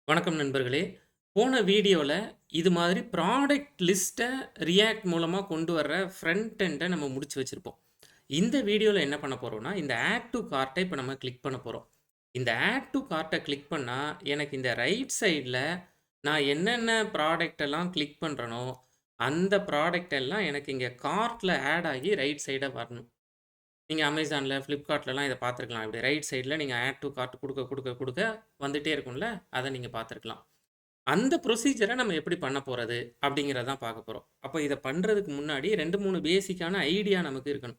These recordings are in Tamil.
வணக்கம் நண்பர்களே. போன வீடியோல இது மாதிரி ப்ராடக்ட் லிஸ்ட்ட ரியாக்ட் மூலமா கொண்டு வர்ற ஃப்ரண்ட் எண்ட நம்ம முடிச்சு வச்சிருப்போம். இந்த வீடியோல என்ன பண்ண போறோம்னா, இந்த ஆட் டூ கார்ட்ட இப்ப நம்ம கிளிக் பண்ண போறோம். இந்த ஆட் டூ கார்ட்ட கிளிக் பண்ணா, எனக்கு இந்த ரைட் சைட்ல நான் என்னென்ன ப்ராடக்ட் எல்லாம் கிளிக் பண்றேனோ, அந்த ப்ராடக்ட் எல்லாம் எனக்கு இங்க கார்ட்ல ஆட் ஆகி ரைட் சைடா வரணும். நீங்க Amazonல, Flipkartலலாம் இத பார்த்துருக்கலாம். இப்படி ரைட் சைட்ல நீங்க ஆட் டூ கார்ட் குடுக்க வந்துட்டே இருக்கும்ல, அத நீங்க பார்த்துருக்கலாம். அந்த ப்ரொசீஜர நம்ம எப்படி பண்ண போறது? அப்படிங்கிறத தான் பார்க்க போறோம். அப்ப இத பண்றதுக்கு முன்னாடி 2, 3 பேசிக்கான ஐடியா நமக்கு இருக்கணும்.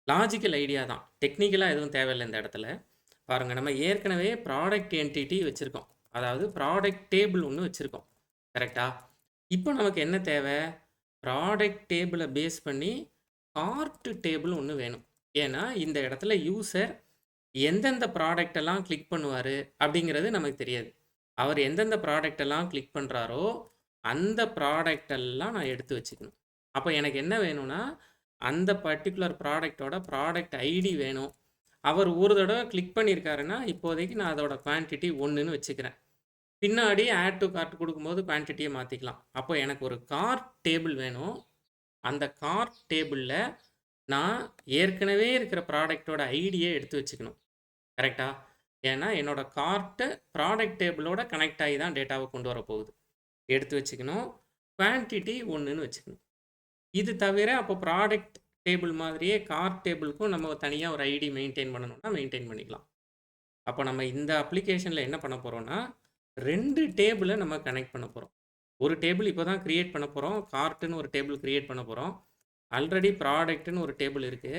லாஜிக்கல் ஐடியா தான். டெக்னிக்கலா எதுவும் தேவையில்ல இந்த இடத்துல. பாருங்க, நம்ம ஏற்கனவே ப்ராடக்ட் என்டிட்டி வச்சிருக்கோம். அதாவது ப்ராடக்ட் டேபிள் ஒண்ணு வச்சிருக்கோம். கரெக்ட்டா? இப்போ நமக்கு என்ன தேவை? ப்ராடக்ட் டேபிள பேஸ் பண்ணி கார்ட் டேபிள் ஒண்ணு வேணும். ஏன்னா, இந்த இடத்துல யூசர் எந்தெந்த ப்ராடக்ட் எல்லாம் கிளிக் பண்ணுவாரு அப்படிங்கிறது நமக்கு தெரியாது. அவர் எந்தெந்த ப்ராடக்ட் எல்லாம் கிளிக் பண்றாரோ, அந்த ப்ராடக்ட் எல்லாம் நான் எடுத்து வச்சுக்கணும். அப்ப எனக்கு என்ன வேணும்னா, அந்த பர்ட்டிகுலர் ப்ராடக்ட்டோட ப்ராடக்ட் ஐடி வேணும். அவர் ஒரு தடவ கிளிக் பண்ணியிருக்காருன்னா, இப்போதைக்கு நான் அதோட குவான்டிட்டி 1ன்னு வச்சுக்கிறேன். பின்னாடி ஆட் டூ கார்ட் குடுக்கும்போது குவான்டிட்டிய மாத்திக்கலாம். அப்போ எனக்கு ஒரு கார்ட் டேபிள் வேணும். அந்த கார்ட் டேபிள்ல நான் ஏற்கனவே இருக்கிற ப்ராடக்ட்டோட ஐடிய எடுத்து வச்சுக்கணும். கரெக்ட்டா? ஏன்னா, என்னோட கார்ட் ப்ராடக்ட் டேபிளோட கனெக்ட் ஆகி தான் டேட்டாவ கொண்டு வரப்போகுது. எடுத்து வச்சுக்கணும். குவான்டிட்டி 1ன்னு வச்சுக்கணும். இது தவிர அப்போ ப்ராடக்ட் டேபிள் மாதிரியே கார்ட் டேபிளுக்கும் நம்ம தனியா ஒரு ஐடி மெயின்டெயின் பண்ணணும்னா மெயின்டெயின் பண்ணிக்கலாம். அப்போ நம்ம இந்த அப்ளிகேஷன்ல என்ன பண்ண போறோம்னா, 2 டேபிள நம்ம கனெக்ட் பண்ண போறோம். ஒரு டேபிள் இப்போ தான் கிரியேட் பண்ண போறோம். கார்ட்ன்னு ஒரு டேபிள் கிரியேட் பண்ண போறோம். ஆல்ரெடி ப்ராடக்ட்ன்னு ஒரு டேபிள் இருக்கு.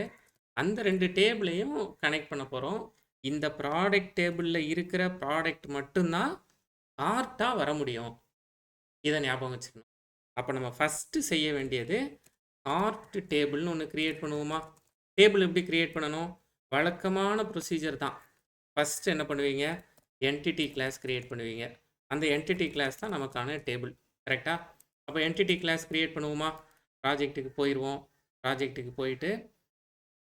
அந்த 2 டேபிளையும் கனெக்ட் பண்ண போறோம். இந்த ப்ராடக்ட் டேபிள்ல இருக்கிற ப்ராடக்ட் மட்டும் தான் கார்ட்டா வர முடியும். இத ஞாபகம் வச்சுக்கணும். அப்ப நம்ம ஃபர்ஸ்ட்டு செய்ய வேண்டியது கார்ட் டேபிள்னு ஒண்ணு கிரியேட் பண்ணுவோமா? டேபிள் எப்படி கிரியேட் பண்ணணும்? வழக்கமான ப்ரொசீஜர் தான். ஃபர்ஸ்ட் என்ன பண்ணுவீங்க? என்டிட்டி கிளாஸ் கிரியேட் பண்ணுவீங்க. அந்த என்டிட்டி கிளாஸ் தான் நமக்கான டேபிள். கரெக்ட்டா? அப்ப என்டிட்டி கிளாஸ் கிரியேட் பண்ணுவோமா? ப்ராஜெக்ட்டுக்கு போயிருவோம். ப்ராஜெக்ட்டுக்கு போயிட்டு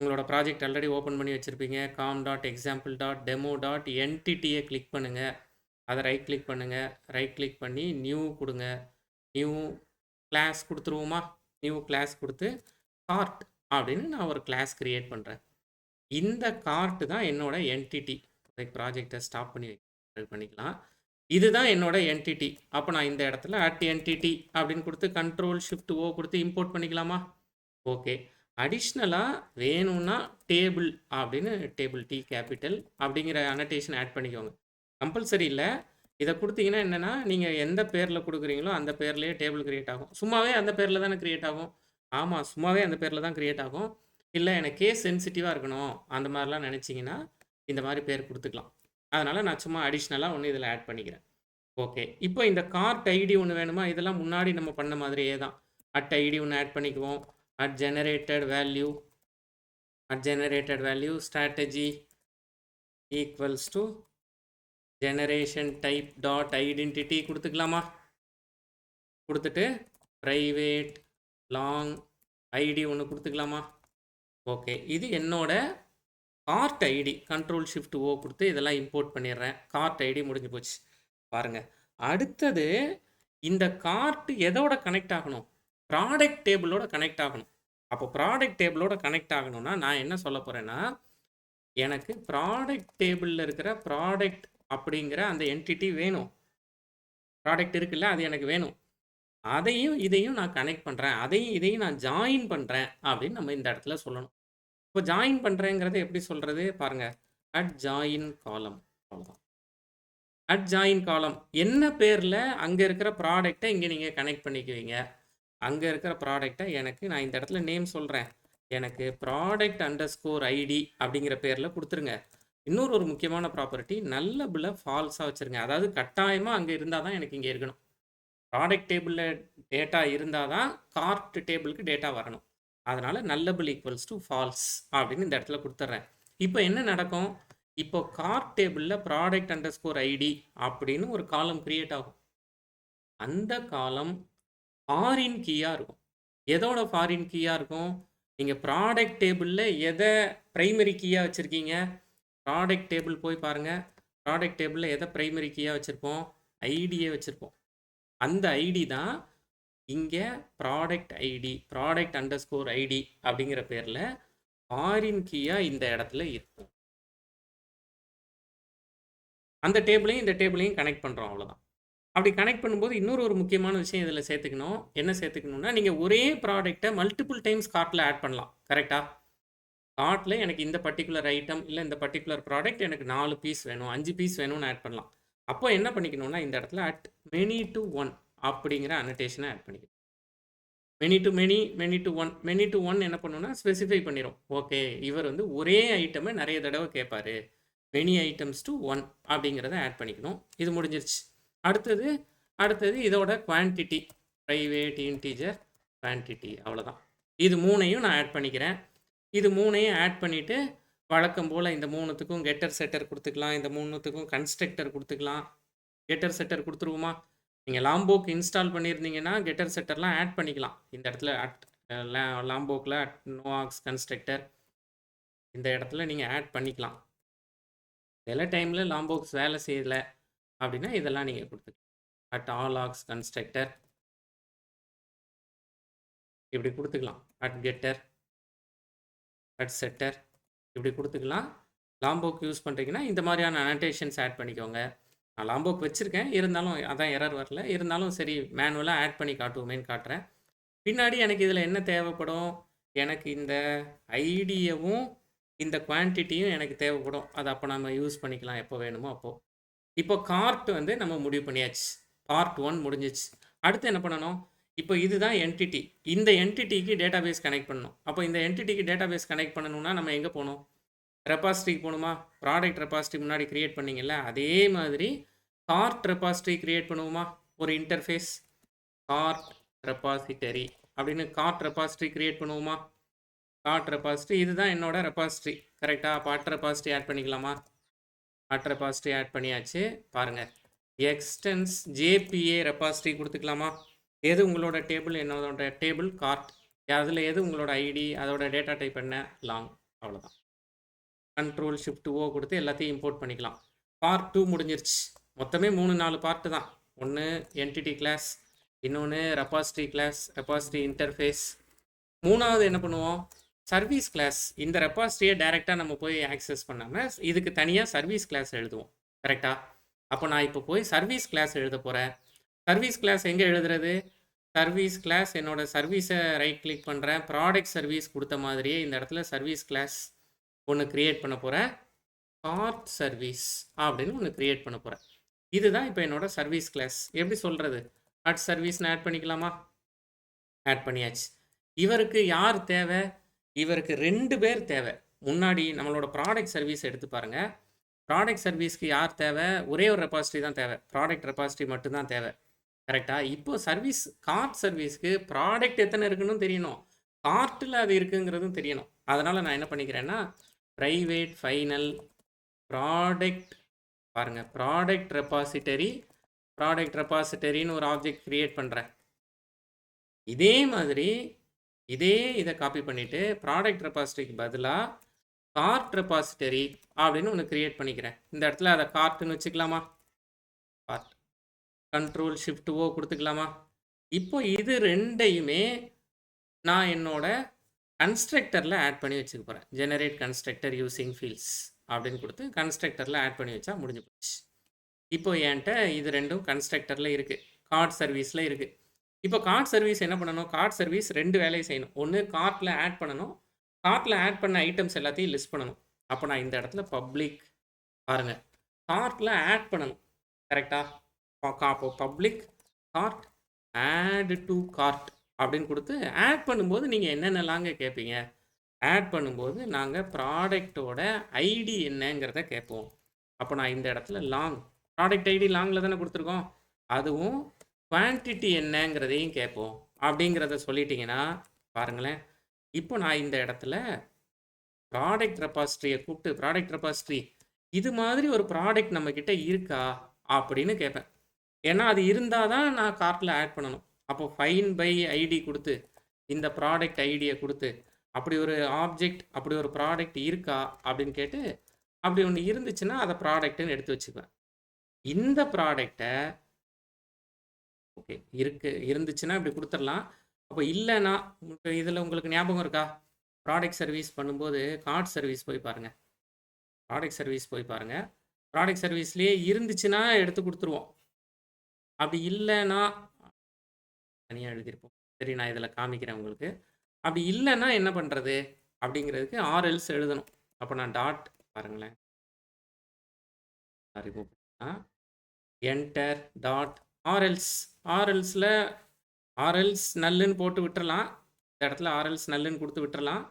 உங்களோட ப்ராஜெக்ட் ஆல்ரெடி ஓப்பன் பண்ணி வச்சிருப்பீங்க. com.example.demo.entity-ய கிளிக் பண்ணுங்க. அத ரைட் கிளிக் பண்ணுங்க. ரைட் கிளிக் பண்ணி நியூ குடுங்க. நியூ கிளாஸ் குடுத்துருவோமா? நியூ கிளாஸ் குடுத்து கார்ட் அப்படின்னு நான் ஒரு கிளாஸ் கிரியேட் பண்றேன். இந்த கார்ட் தான் என்னோட என்டிட்டி. ப்ராஜெக்ட்ட ஸ்டாப் பண்ணி பண்ணிக்கலாம். இதுதான் என்னோட என்டிட்டி. அப்ப நான் இந்த இடத்துல @entity அப்படின்னு குடுத்து கண்ட்ரோல் ஷிஃப்ட் ஓ குடுத்து இம்போர்ட் பண்ணிக்கலாமா? ஓகே. அடிஷ்னலா வேணும்னா டேபிள் அப்படின்னு டேபிள் டி கேப்பிட்டல் அப்படிங்கிற அனோட்டேஷன் ஆட் பண்ணிக்கோங்க. கம்பல்சரி இல்ல. இத குடுத்தீங்கன்னா என்னன்னா, நீங்க எந்த பேர்ல குடுக்குறீங்களோ அந்த பேர்லயே டேபிள் கிரியேட் ஆகும். சும்மாவே அந்த பேர்ல தானே கிரியேட் ஆகும். ஆமா, சும்மாவே அந்த பேர்ல தான் கிரியேட் ஆகும். இல்ல எனக்கு கேஸ் சென்சிட்டிவா இருக்கணும். அந்த மாரிலாம் நெனச்சீங்கன்னா, இந்த மாரி பேர் குடுத்துக்கலாம். அதனால நான் சும்மா அடிஷ்னலா ஒண்ணு இதில ஆட் பண்ணிக்கிறேன். ஓகே. இப்போ இந்த கார்ட் ஐடி ஒண்ணு வேணுமா? இதெல்லாம் முன்னாடி நம்ம பண்ண மாதிரியே தான். ஐடி ஒண்ணு ஆட் பண்ணிக்குவோம். generated value strategy equals to generation type dot identity குடுத்துக்கலாமா? குடுத்துட்டு private long id ஒண்ணு குடுத்துக்கலாமா? ஓகே. இது என்னோட கார்ட் ஐடி. கண்ட்ரோல் ஷிஃப்ட் ஓ குடுத்து இதெல்லாம் இம்போர்ட் பண்ணிடுறேன். கார்ட் ஐடி முடிஞ்சு போச்சு. பாருங்க. அடுத்தது இந்த கார்ட் எதோட கனெக்ட் ஆகணும்? ப்ராடக்ட் டேபிளோட கனெக்ட் ஆகணும். அப்போ ப்ராடக்ட் டேபிளோட கனெக்ட் ஆகணும்னா, நான் என்ன சொல்ல போறேன்னா, எனக்கு ப்ராடக்ட் டேபிள்ல இருக்கிற ப்ராடக்ட் அப்படிங்கிற அந்த என்டிட்டி வேணும். ப்ராடக்ட் இருக்குல்ல, அது எனக்கு வேணும். அதையும் இதையும் நான் கனெக்ட் பண்றேன். அதையும் இதையும் நான் ஜாயின் பண்றேன் அப்படின்னு நம்ம இந்த இடத்துல சொல்லணும். இப்போ ஜாயின் பண்றேங்கிறத எப்படி சொல்றது? பாருங்க. ஜாயின் காலம். அவ்வளோதான். ஜாயின் காலம். என்ன பேர்ல அங்க இருக்கிற ப்ராடக்ட்ட இங்க நீங்க கனெக்ட் பண்ணிக்குவீங்க. அங்க இருக்கிற ப்ராடக்ட்ட எனக்கு நான் இந்த இடத்துல நேம் சொல்றேன். எனக்கு ப்ராடக்ட் அண்டர்ஸ்கோர் ஐடி அப்படிங்கிற பேர்ல குடுத்துருங்க. இன்னொரு ஒரு முக்கியமான ப்ராப்பர்ட்டி நல்லபிள ஃபால்ஸா வச்சுருங்க. அதாவது கட்டாயமா அங்க இருந்தா தான் எனக்கு இங்க இருக்கணும். ப்ராடக்ட் டேபிள்ல டேட்டா இருந்தா தான் கார்ட் டேபிளுக்கு டேட்டா வரணும். அதனால நல்லபிள் ஈக்குவல்ஸ் டு ஃபால்ஸ் அப்படின்னு இந்த இடத்துல குடுத்துர்றேன். இப்போ என்ன நடக்கும்? இப்போ கார்ட் டேபிள்ல ப்ராடக்ட் அண்டர்ஸ்கோர் ஐடி அப்படின்னு ஒரு காலம் கிரியேட் ஆகும். அந்த காலம் ஃபாரின் கீயா இருக்கும். எதோட ஃபாரின் கீயா இருக்கும்? நீங்க ப்ராடக்ட் டேபிள்ல எத பிரைமரி கீயா வச்சிருக்கீங்க? ப்ராடக்ட் டேபிள் போய் பாருங்க. ப்ராடக்ட் டேபிள்ல எத பிரைமரி கீயா வச்சிருப்போம்? ஐடியே வச்சுருப்போம். அந்த ஐடி தான் இங்கே product ID, product underscore ID அப்படிங்கிற பேரில் ஃபாரின் கீயாக இந்த இடத்துல இருக்கும். அந்த டேபிளையும் இந்த டேபிளையும் கனெக்ட் பண்ணுறோம், அவ்வளோதான். அப்படி கனெக்ட் பண்ணும்போது இன்னொரு ஒரு முக்கியமான விஷயம் இதில் சேர்த்துக்கணும். என்ன சேர்த்துக்கணும்னா, நீங்கள் ஒரே ப்ராடக்ட்டை மல்டிபிள் டைம்ஸ் கார்ட்டில் ஆட் பண்ணலாம். கரெக்டாக? கார்ட்டில் எனக்கு இந்த பர்டிகுலர் ஐட்டம் இல்லை இந்த பர்டிகுலர் ப்ராடக்ட் எனக்கு 4 பீஸ் வேணும், 5 பீஸ் வேணும்னு ஆட் பண்ணலாம். அப்போ என்ன பண்ணிக்கணும்னா, இந்த இடத்துல அட் மெனி டு ஒன் அப்படிங்கிற அனோட்டேஷனை ஆட் பண்ணிக்கணும். Many to many, many to one. Many to one என்ன பண்ணணும்னா ஸ்பெசிஃபை பண்ணிடும். ஓகே, இவர் வந்து ஒரே ஐட்டமை நிறைய தடவை கேட்பாரு. மெனி ஐட்டம்ஸ் டு ஒன் அப்படிங்கிறத ஆட் பண்ணிக்கணும். இது முடிஞ்சிருச்சு. அடுத்தது இதோட குவான்டிட்டி, ப்ரைவேட் இன்டீஜர் குவான்டிட்டி, அவ்வளோதான். இது 3ஐயும் நான் ஆட் பண்ணிக்கிறேன். இது 3ஐயும் ஆட் பண்ணிவிட்டு வழக்கம் போல் இந்த 3த்துக்கும் கெட்டர் செட்டர் கொடுத்துக்கலாம், இந்த 3த்துக்கும் கன்ஸ்ட்ரக்டர் கொடுத்துக்கலாம். கெட்டர் செட்டர் கொடுத்துருவோமா? நீங்கள் லாம்போக் இன்ஸ்டால் பண்ணியிருந்தீங்கன்னா கெட்டர் செட்டர்லாம் ஆட் பண்ணிக்கலாம். இந்த இடத்துல அட் லாம்போக்கில் அட் நோஆக்ஸ் கன்ஸ்ட்ரக்டர் இந்த இடத்துல நீங்கள் ஆட் பண்ணிக்கலாம். சில டைமில் லாம்போக்ஸ் வேலை செய்யலை அப்படின்னா இதெல்லாம் நீங்கள் கொடுத்துக்கலாம். அட் ஆல் ஆக்ஸ் கன்ஸ்ட்ரக்டர் இப்படி கொடுத்துக்கலாம். அட் கெட்டர், அட் செட்டர் இப்படி கொடுத்துக்கலாம். லாம்போக் யூஸ் பண்ணுறீங்கன்னா இந்த மாதிரியான அனோட்டேஷன்ஸ் ஆட் பண்ணிக்கோங்க. நான் லாம்போக் வச்சுருக்கேன், இருந்தாலும் அதான் எரர் வரல. இருந்தாலும் சரி மேனுவலாக ஆட் பண்ணி காட்டுவோமேன்னு காட்டுறேன். பின்னாடி எனக்கு இதில் என்ன தேவைப்படும்? எனக்கு இந்த ஐடியவும் இந்த குவான்டிட்டியும் எனக்கு தேவைப்படும். அது அப்போ நம்ம யூஸ் பண்ணிக்கலாம் எப்போ வேணுமோ அப்போது. இப்போ கார்ட் வந்து நம்ம முடிவு பண்ணியாச்சு. பார்ட் 1 முடிஞ்சிச்சு. அடுத்து என்ன பண்ணணும்? இப்போ இதுதான் என்டிட்டி. இந்த என்டிட்டிக்கு டேட்டாபேஸ் கனெக்ட் பண்ணணும். அப்போ இந்த என்டிட்டிக்கு டேட்டாபேஸ் கனெக்ட் பண்ணணும்னா நம்ம எங்கே போகணும்? ரெபாசிட்டரிக்கு போகணுமா? ப்ராடக்ட் ரெபாசிட்டரி முன்னாடி க்ரியேட் பண்ணிங்கல்ல, அதே மாதிரி கார்ட் ரெபாசிட்டரி க்ரியேட் பண்ணுவோமா? ஒரு இன்டர்ஃபேஸ் கார்ட் ரெபாசிட்டரி அப்படின்னு கார்ட் ரெபாசிட்டரி க்ரியேட் பண்ணுவோமா? கார்ட் ரெபாசிட்டரி இதுதான் என்னோட ரெபாசிட்டரி. கரெக்டாக? அப்போ அட் ரெபாசிட்டரி ஆட் பண்ணிக்கலாமா? அட் ரெபாசிட்டரி ஆட் பண்ணியாச்சு. பாருங்கள், எக்ஸ்டென்ஸ் ஜேபிஏ ரெபாசிட்டரி கொடுத்துக்கலாமா? எது உங்களோட டேபிள்? என்னோட டேபிள் கார்ட். அதில் எது உங்களோட ஐடி, அதோட டேட்டா டைப் என்ன? லாங். அவ்வளோதான். கண்ட்ரோல் ஷிஃப்ட் ஓ கொடுத்து எல்லாத்தையும் இம்போர்ட் பண்ணிக்கலாம். பார்ட் 2 முடிஞ்சிருச்சு. மொத்தமே 3-4 பார்ட்டு தான். ஒன்று என்டிட்டி கிளாஸ், இன்னொன்று ரெபாசிட்டரி கிளாஸ், ரெபாசிட்டரி இன்டர்ஃபேஸ். மூணாவது என்ன பண்ணுவோம்? Service class. இந்த ரெபாசிட்டரியை டைரெக்டாக நம்ம போய் ஆக்சஸ் பண்ணாமல் இதுக்கு தனியாக சர்வீஸ் கிளாஸ் எழுதுவோம். கரெக்டாக? அப்போ நான் இப்போ போய் சர்வீஸ் கிளாஸ் எழுத போகிறேன். சர்வீஸ் கிளாஸ் எங்கே எழுதுறது? சர்வீஸ் கிளாஸ் என்னோட சர்வீஸை ரைட் கிளிக் பண்ணுறேன். ப்ராடக்ட் சர்வீஸ் கொடுத்த மாதிரியே இந்த இடத்துல சர்வீஸ் கிளாஸ் ஒன்று க்ரியேட் பண்ண போகிறேன். கார்ட் சர்வீஸ் அப்படின்னு ஒன்று க்ரியேட் பண்ண போகிறேன். இதுதான் இப்போ என்னோட சர்வீஸ் கிளாஸ். எப்படி சொல்கிறது? அட் சர்வீஸ்னு ஆட் பண்ணிக்கலாமா? ஆட் பண்ணியாச்சு. இவருக்கு யார் தேவை? இவருக்கு 2 பேர் தேவை. முன்னாடி நம்மளோட ப்ராடக்ட் சர்வீஸ் எடுத்து பாருங்கள். ப்ராடக்ட் சர்வீஸ்க்கு யார் தேவை? ஒரே ஒரு ரெபாசிட்டரி தான் தேவை. ப்ராடக்ட் ரெபாசிட்டரி மட்டும்தான் தேவை. கரெக்டாக? இப்போது சர்வீஸ் கார்ட் சர்வீஸ்க்கு ப்ராடக்ட் எத்தனை இருக்குன்னு தெரியணும், கார்ட்டில் அது இருக்குங்கிறதும் தெரியணும். அதனால் நான் என்ன பண்ணிக்கிறேன்னா ப்ரைவேட் ஃபைனல் ப்ராடக்ட், பாருங்கள், ப்ராடக்ட் ரெபாசிட்டரின்னு ஒரு ஆப்ஜெக்ட் க்ரியேட் பண்ணுறேன். இதே மாதிரி இதை காப்பி பண்ணிவிட்டு ப்ராடக்ட் ரெபாசிட்டரிக்கு பதிலாக கார்ட் ரெபாசிட்டரி அப்படின்னு ஒன்று க்ரியேட் பண்ணிக்கிறேன். இந்த இடத்துல அதை கார்ட்டுன்னு வச்சுக்கலாமா? கார்ட். கண்ட்ரோல் ஷிஃப்ட் ஓ கொடுத்துக்கலாமா? இப்போ இது 2ஐயுமே நான் என்னோட கன்ஸ்ட்ரக்டரில் ஆட் பண்ணி வச்சுக்க போகிறேன். ஜெனரேட் கன்ஸ்ட்ரக்டர் யூஸிங் ஃபீல்ட்ஸ் அப்படின்னு கொடுத்து கன்ஸ்ட்ரக்டரில் ஆட் பண்ணி வச்சா முடிஞ்சு போச்சு. இப்போ என்கிட்ட இது 2ம் கன்ஸ்ட்ரக்டரில் இருக்குது, கார்ட் சர்வீஸில் இருக்குது. இப்போ கார்ட் சர்வீஸ் என்ன பண்ணணும்? கார்ட் சர்வீஸ் 2 வேலையை செய்யணும். ஒன்று கார்ட்டில் ஆட் பண்ணணும், கார்ட்டில் ஆட் பண்ண ஐட்டம்ஸ் எல்லாத்தையும் லிஸ்ட் பண்ணணும். அப்போ நான் இந்த இடத்துல பப்ளிக், பாருங்கள், கார்ட்டில் ஆட் பண்ணணும். கரெக்டாக? அப்போ public cart add to cart அப்படின்னு கொடுத்து ஆட் பண்ணும்போது நீங்கள் என்னென்னலாங்க கேட்பீங்க? ஆட் பண்ணும்போது நாங்கள் ப்ராடக்டோட ஐடி என்னங்கிறத கேட்போம். அப்போ நான் இந்த இடத்துல லாங், ப்ராடக்ட் ஐடி லாங்கில் தானே கொடுத்துருக்கோம், அதுவும் குவான்டிட்டி என்னங்கிறதையும் கேட்போம். அப்படிங்கிறத சொல்லிட்டீங்கன்னா பாருங்களேன், இப்போ நான் இந்த இடத்துல ப்ராடக்ட் ரெபாசிட்டரியை கூப்பிட்டு ப்ராடக்ட் ரெபாசிட்டரி இது மாதிரி ஒரு ப்ராடக்ட் நம்மக்கிட்ட இருக்கா அப்படின்னு கேட்பேன். ஏன்னா அது இருந்தால் தான் நான் கார்ட்டில் ஆட் பண்ணணும். அப்போ ஃபைன் பை ஐடி கொடுத்து இந்த ப்ராடக்ட் ஐடியை கொடுத்து அப்படி ஒரு ஆப்ஜெக்ட், அப்படி ஒரு ப்ராடக்ட் இருக்கா அப்படின்னு கேட்டு அப்படி ஒன்று இருந்துச்சுன்னா அதை ப்ராடக்ட்டுன்னு எடுத்து வச்சுக்குவேன். இந்த ப்ராடக்டை ஓகே. இருந்துச்சுன்னா இப்படி குடுத்துறலாம். அப்ப இல்லன்னா, இதுல உங்களுக்கு ஞாபகம் இருக்கா? ப்ராடக்ட் சர்வீஸ் பண்ணும்போது கார்ட் சர்வீஸ் போய் பாருங்க. ப்ராடக்ட் சர்வீஸ் போய் பாருங்க. ப்ராடக்ட் சர்வீஸ்லயே இருந்துச்சுன்னா எடுத்து குடுத்துருவோம். அப்படி இல்லன்னா தனியா எழுதியிருப்போம். சரி நான் இதில காமிக்கிறேன் உங்களுக்கு. அப்படி இல்லன்னா என்ன பண்றது? அப்படிங்கிறதுக்கு ஆர்எல்ஸ் எழுதணும். அப்ப நான் டாட் பாருங்களேன். ரிமூவ் பண்ணா என்டர் டாட் ஆர்எல்ஸ். ஆர்எல்ஸ்ல ஆர்எல்ஸ் நல்லுன்னு போட்டு விட்டுறலாம். இந்த இடத்துல ஆர்எல்ஸ் நல்லுன்னு குடுத்து விட்டுறலாம்.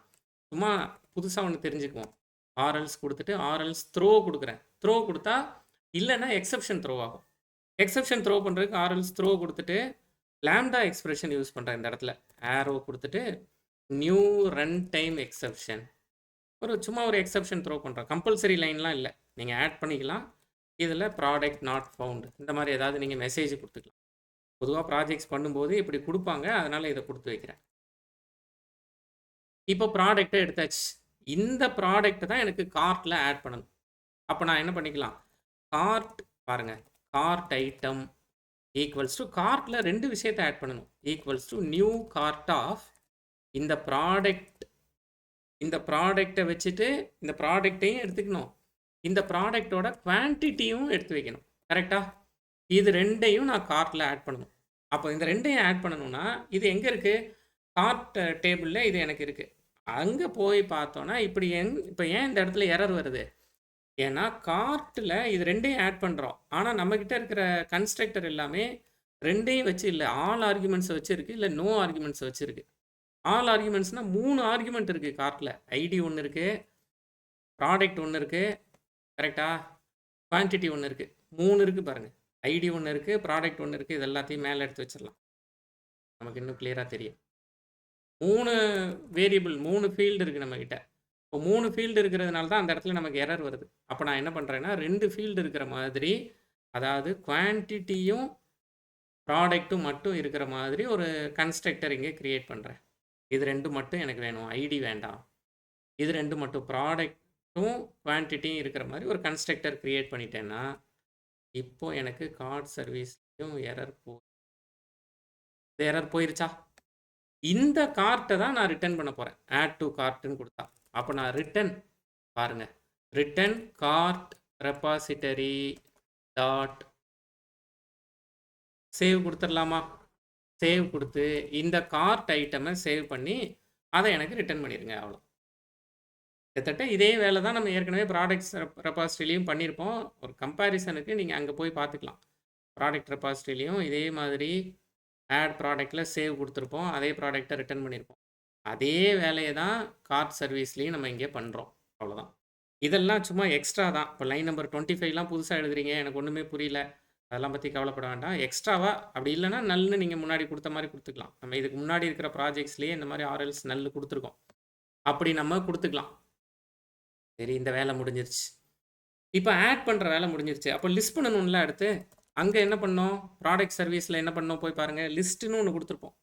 சும்மா புதுசா ஒண்ணு தெரிஞ்சுக்குவோம். ஆர்எல்ஸ் குடுத்துட்டு ஆர்எல்ஸ் த்ரோ குடுக்குறேன். த்ரோ குடுத்தா இல்லன்னா எக்செப்ஷன் த்ரோ ஆகும். எக்செப்ஷன் த்ரோ பண்றதுக்கு ஆர்எல்ஸ் த்ரோ குடுத்துட்டு லாம்ப்டா எக்ஸ்பிரஷன் யூஸ் பண்றேன் இந்த இடத்துல. ஆரோ குடுத்துட்டு நியூ ரன் டைம் எக்செப்ஷன். சும்மா ஒரு எக்செப்ஷன் த்ரோ பண்றேன். கம்பல்சரி லைன்லாம் இல்ல. நீங்க ஆட் பண்ணிக்கலாம். இதுல ப்ராடக்ட் நாட் ஃபவுண்ட் இந்த மாதிரி ஏதாவது நீங்க மெசேஜ் குடுத்துக்கலாம். பொதுவா ப்ராஜெக்ட்ஸ் பண்ணும்போது இப்படி குடுப்பாங்க. அதனால இத குடுத்து வைக்கிறேன். இப்போ ப்ராடக்ட்ட எடுத்தாச்சு. இந்த ப்ராடக்ட்ட தான் எனக்கு கார்ட்ல ஆட் பண்ணணும். அப்ப நான் என்ன பண்ணிக்கலாம்? கார்ட் பாருங்க. கார்ட் ஐட்டம் ஈக்குவல்ஸ் டூ கார்ட்ல 2 விஷயத்த ஆட் பண்ணணும். Equals to new cart of இந்த ப்ராடக்ட்ட வச்சுட்டு இந்த ப்ராடக்ட்டையும் எடுத்துக்கணும். இந்த ப்ராடக்ட்டோட குவான்டிட்டியும் எடுத்து வைக்கணும். கரெக்ட்டா? இது 2யும் நான் கார்ட்ல ஆட் பண்ணணும். அப்போ இந்த 2யும் ஆட் பண்ணணும்னா, இது எங்க இருக்கு? கார்ட் டேபிள்ல இது எனக்கு இருக்கு. அங்க போய் பார்த்தோம்னா, இப்ப ஏன் இந்த இடத்துல எரர் வருது? ஏன்னா கார்ட்ல இது 2யும் ஆட் பண்றோம். ஆனா நம்மகிட்ட இருக்கிற கன்ஸ்ட்ரக்டர் எல்லாமே 2யும் வச்சு இல்ல. ஆல் ஆர்குமெண்ட்ஸ் வச்சு இருக்கு. இல்ல நோ ஆர்குமெண்ட்ஸ் வச்சு இருக்கு. ஆல் ஆர்குமெண்ட்ஸ்னா 3 ஆர்குமெண்ட் இருக்கு கார்ட்ல. ஐடி ஒண்ணு இருக்கு. ப்ராடக்ட் ஒண்ணு இருக்கு. கரெக்ட்டா? குவான்டிட்டி ஒண்ணு இருக்கு. 3 இருக்கு பாருங்க. ஐடி ஒண்ணு இருக்கு. ப்ராடக்ட் ஒண்ணு இருக்கு. இது எல்லாத்தையும் மேல எடுத்து வச்சிரலாம். நமக்கு இன்னும் கிளியரா தெரியும். 3 வேரியபிள் 3 ஃபீல்ட் இருக்கு நம்மகிட்ட. இப்போ 3 ஃபீல்டு இருக்கிறதுனால தான் அந்த இடத்துல நமக்கு எரர் வருது. அப்ப நான் என்ன பண்றேன்னா, 2 ஃபீல்டு இருக்கிற மாதிரி, அதாவது குவான்டிட்டியும், ப்ராடக்ட்டும் மட்டும் இருக்கிற மாதிரி ஒரு கன்ஸ்ட்ரக்டர் இங்கே கிரியேட் பண்றேன். இது 2 மட்டும் எனக்கு வேணும். ஐடி வேண்டாம். இது 2 மட்டும் ப்ராடக்ட்டும், குவான்டிட்டியும் இருக்கிற மாதிரி ஒரு கன்ஸ்ட்ரக்டர் கிரியேட் பண்ணிட்டேன்னா, இப்போ எனக்கு கார்ட் சர்வீஸ்லயும் எரர் போயிருச்சா? இந்த கார்ட்ட தான் நான் ரிட்டர்ன் பண்ண போறேன். ஆட் டூ கார்ட்ன்னு குடுத்தா. அப்ப நான் ரிட்டர்ன் பாருங்க. Return cart repository dot save குடுத்துடலாமா? சேவ் குடுத்து இந்த கார்ட் ஐட்டம சேவ் பண்ணி அதை எனக்கு ரிட்டர்ன் பண்ணிருங்க. அவ்வளோ. கிட்டத்தட்ட இதே வேலை தான் நம்ம ஏற்கனவே ப்ராடக்ட்ஸ் ரெபாசிட்டரிலையும் பண்ணியிருப்போம். ஒரு கம்பேரிசனுக்கு நீங்க அங்க போய் பார்த்துக்கலாம். ப்ராடக்ட் ரெபாசிட்டரிலையும் இதே மாதிரி ஆட் ப்ராடக்ட்ல சேவ் குடுத்துருப்போம். அதே ப்ராடக்ட்ட ரிட்டர்ன் பண்ணியிருப்போம். அதே வேலைய தான் கார்ட் சர்வீஸ்லயும் நம்ம இங்கே பண்றோம். அவ்வளோதான். இதெல்லாம் சும்மா எக்ஸ்ட்ரா தான். இப்போ லைன் நம்பர் 25லாம் புதுசா எழுதுறீங்க. எனக்கு ஒண்ணுமே புரியல. அதெல்லாம் பத்தி கவலைப்பட வேண்டாம். எக்ஸ்ட்ராவா அப்படி இல்லன்னா நல்ன்னு நீங்க முன்னாடி குடுத்த மாரி குடுத்துக்கலாம். நம்ம இதுக்கு முன்னாடி இருக்கிற ப்ராஜெக்ட்ஸ்லயே இந்த மாரி ஆர்எல்ஸ் நல் குடுத்துருக்கோம். அப்படி நம்ம குடுத்துக்கலாம். சரி இந்த வேலை முடிஞ்சிருச்சு. இப்ப ஆட் பண்ற வேலை முடிஞ்சிருச்சு. அப்போ லிஸ்ட் பண்ணணும்ல அடுத்து. அங்க என்ன பண்ணோம்? ப்ராடக்ட் சர்வீஸ்ல என்ன பண்ணோம் போய் பாருங்க. லிஸ்ட்ன்னு ஒண்ணு குடுத்துருப்போம்.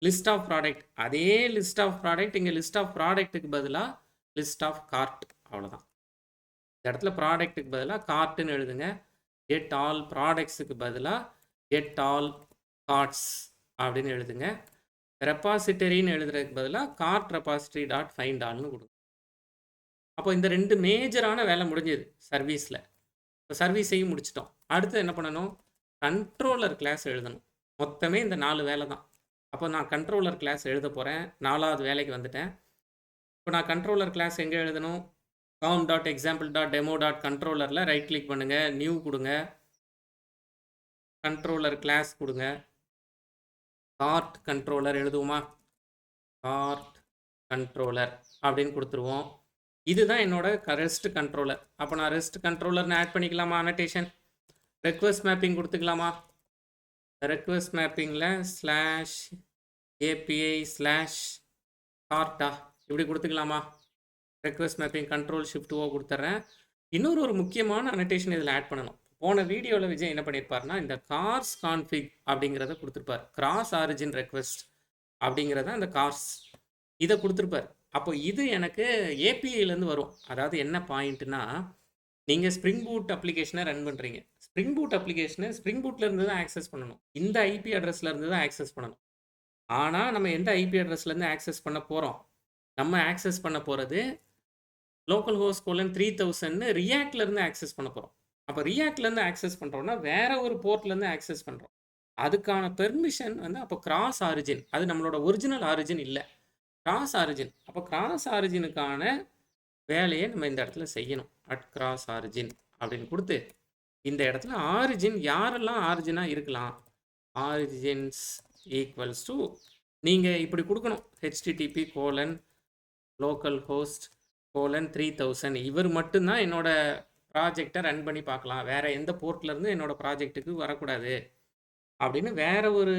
List of product. அதே லிஸ்ட் ஆஃப் ப்ராடக்ட் இங்க லிஸ்ட் ஆஃப் ப்ராடக்ட்டுக்கு பதிலா லிஸ்ட் ஆஃப் கார்ட். அவ்வளோதான். இந்த இடத்துல ப்ராடக்ட்டுக்கு பதிலா கார்ட்ன்னு எழுதுங்க. கெட் ஆல் ப்ராடக்ட்ஸுக்கு பதிலா கெட் ஆல் கார்ட்ஸ் அப்படின்னு எழுதுங்க. ரெபாசிட்டரின்னு எழுதுறதுக்கு பதிலா கார்ட் ரெபாசிட்டரி டாட் ஃபைண்ட் ஆல்னு கொடுங்க. அப்போ இந்த 2 மேஜரான வேலை முடிஞ்சது சர்வீஸ்ல. இப்போ சர்வீஸையும் முடிச்சிட்டோம். அடுத்து என்ன பண்ணணும்? கண்ட்ரோலர் கிளாஸ் எழுதணும். மொத்தமே இந்த 4 வேலை தான். அப்போ நான் கண்ட்ரோலர் கிளாஸ் எழுத போறேன். 4வது வேலைக்கு வந்துட்டேன். இப்போ நான் கண்ட்ரோலர் கிளாஸ் எங்க எழுதணும்? com.example.demo.controllerல ரைட் கிளிக் பண்ணுங்க. நியூ கொடுங்க. கண்ட்ரோலர் கிளாஸ் கொடுங்க. கார்ட் கண்ட்ரோலர் எழுதுவோமா? கார்ட் கண்ட்ரோலர் அப்படின்னு கொடுத்துருவோம். இதுதான் என்னோட ரெஸ்ட் கண்ட்ரோலர். அப்போ நான் ரெஸ்ட் கண்ட்ரோலர்னு ஆட் பண்ணிக்கலாமா? அனோட்டேஷன் ரெக்வஸ்ட் மேப்பிங் கொடுத்துக்கலாமா? ரெக்வஸ்ட் மேப்பிங்கில் ஸ்லாஷ் ஏபிஐ ஸ்லாஷ் கார்ட்டா இப்படி கொடுத்துக்கலாமா? Request mapping control shift O கொடுத்துட்றேன். இன்னொரு முக்கியமான அனோட்டேஷன் இதில் ஆட் பண்ணணும். போன வீடியோவில் விஜய் என்ன பண்ணியிருப்பார்னா, இந்த கார்ஸ் கான்ஃபிக் அப்படிங்கிறத கொடுத்துருப்பார். கிராஸ் ஆரிஜின் ரெக்வஸ்ட் அப்படிங்கிறத அந்த கார்ஸ் இதை கொடுத்துருப்பார். அப்போ இது எனக்கு ஏபிஐலேருந்து வரும். அதாவது என்ன பாயிண்ட்னா, நீங்கள் ஸ்ப்ரிங் பூட் அப்ளிகேஷனை ரன் பண்ணுறீங்க. ஸ்ப்ரிங் பூட் அப்ளிகேஷனை ஸ்ப்ரிங் பூட்ல இருந்து தான் ஆக்சஸ் பண்ணணும். இந்த ஐபி அட்ரஸ்ல இருந்து தான் ஆக்சஸ் பண்ணணும். ஆனா நம்ம எந்த ஐபி அட்ரஸ்ல இருந்து ஆக்சஸ் பண்ண போறோம்? நம்ம ஆக்சஸ் பண்ண போறது லோக்கல் ஹோஸ்ட் கோலன் 3000ன்னு ரியாக்ட்ல இருந்து ஆக்சஸ் பண்ண போறோம். அப்ப ரியாக்ட்ல இருந்து ஆக்சஸ் பண்றோம்னா வேற ஒரு போர்ட்ல இருந்து ஆக்சஸ் பண்றோம். அதுக்கான பெர்மிஷன் வந்து அப்போ கிராஸ் ஆரிஜின். அது நம்மளோட ஒரிஜினல் ஆரிஜின் இல்ல. Cross origin. அப்போ கிராஸ் ஆரிஜினுக்கான வேலையை நம்ம இந்த இடத்துல செய்யணும். அட் கிராஸ் ஆரிஜின் அப்படின்னு கொடுத்து இந்த இடத்துல ஆரிஜின் யாரெல்லாம் ஆரிஜினா இருக்கலாம்? ஆரிஜின்ஸ் ஈக்குவல்ஸ் டு நீங்க இப்படி கொடுக்கணும். http colon local host colon 3000 இவர் மட்டும்தான் என்னோட ப்ராஜெக்டை ரன் பண்ணி பார்க்கலாம். வேற எந்த போர்ட்ல இருந்து என்னோட ப்ராஜெக்ட்டுக்கு வரக்கூடாது அப்படின்னு வேற ஒரு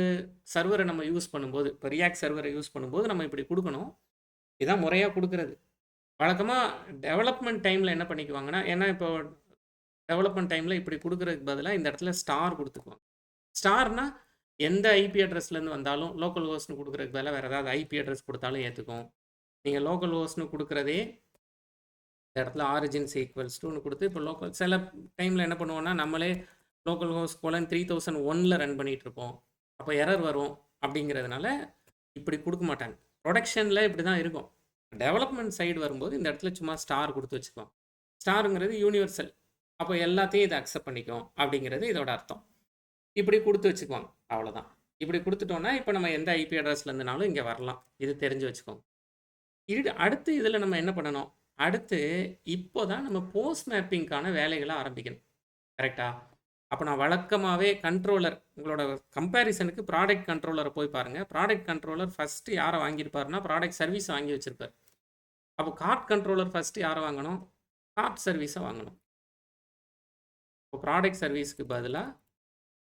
சர்வரை நம்ம யூஸ் பண்ணும்போது, இப்போ ரியாக்ட் சர்வரை யூஸ் பண்ணும்போது நம்ம இப்படி கொடுக்கணும். இதான் முறையாக கொடுக்கறது. வழக்கமாக டெவலப்மெண்ட் டைமில் என்ன பண்ணிக்குவாங்கன்னா, ஏன்னா இப்போ டெவலப்மெண்ட் டைமில் இப்படி கொடுக்குறதுக்கு பதிலாக இந்த இடத்துல ஸ்டார் கொடுத்துக்குவாங்க. ஸ்டார்னா எந்த ஐபி அட்ரஸ்லேருந்து வந்தாலும் லோக்கல் ஹோஸ்ட்னு கொடுக்குறதுக்கு பதிலாக வேறு ஏதாவது ஐபி அட்ரஸ் கொடுத்தாலும் ஏற்றுக்கும். நீங்கள் லோக்கல் ஹோஸ்ட்னு கொடுக்குறதே இந்த இடத்துல ஆரிஜின்ஸ் ஈக்குவல்ஸ் டூன்னு கொடுத்து இப்போ லோக்கல் சில டைமில் என்ன பண்ணுவோம்னா நம்மளே லோக்கல் ஹோஸ்ட் கோலன் 3001ல் ரன் பண்ணிகிட்டு இருப்போம். அப்போ எரர் வரும். அப்படிங்கிறதுனால இப்படி கொடுக்க மாட்டாங்க. ப்ரொடக்ஷனில் இப்படி தான் இருக்கும். டெவலப்மெண்ட் சைடு வரும்போது இந்த இடத்துல சும்மா ஸ்டார் கொடுத்து வச்சுக்குவோம். ஸ்டாருங்கிறது யூனிவர்சல். அப்போ எல்லாத்தையும் இதை அக்செப்ட் பண்ணிக்கும் அப்படிங்கிறது இதோட அர்த்தம். இப்படி கொடுத்து வச்சுக்குவாங்க. அவ்வளோதான். இப்படி கொடுத்துட்டோன்னா இப்போ நம்ம எந்த ஐபி அட்ரஸ்லேருந்துனாலும் இங்கே வரலாம். இது தெரிஞ்சு வச்சுக்கோங்க. அடுத்து இதில் நம்ம என்ன பண்ணணும்? அடுத்து இப்போ தான் நம்ம போஸ்ட் மேப்பிங்கான வேலைகளை ஆரம்பிக்கணும். கரெக்டா? அப்போ நான் வழக்கமாகவே கண்ட்ரோலர் உங்களோட கம்பேரிசனுக்கு ப்ராடக்ட் கண்ட்ரோலரை போய் பாருங்கள். ப்ராடக்ட் கண்ட்ரோலர் ஃபஸ்ட்டு யாரை வாங்கியிருப்பாருன்னா ப்ராடக்ட் சர்வீஸ் வாங்கி வச்சுருப்பார். அப்போ கார்ட் கண்ட்ரோலர் ஃபஸ்ட்டு யாரை வாங்கணும்? கார்ட் சர்வீஸை வாங்கணும். இப்போ ப்ராடக்ட் சர்வீஸ்க்கு பதிலாக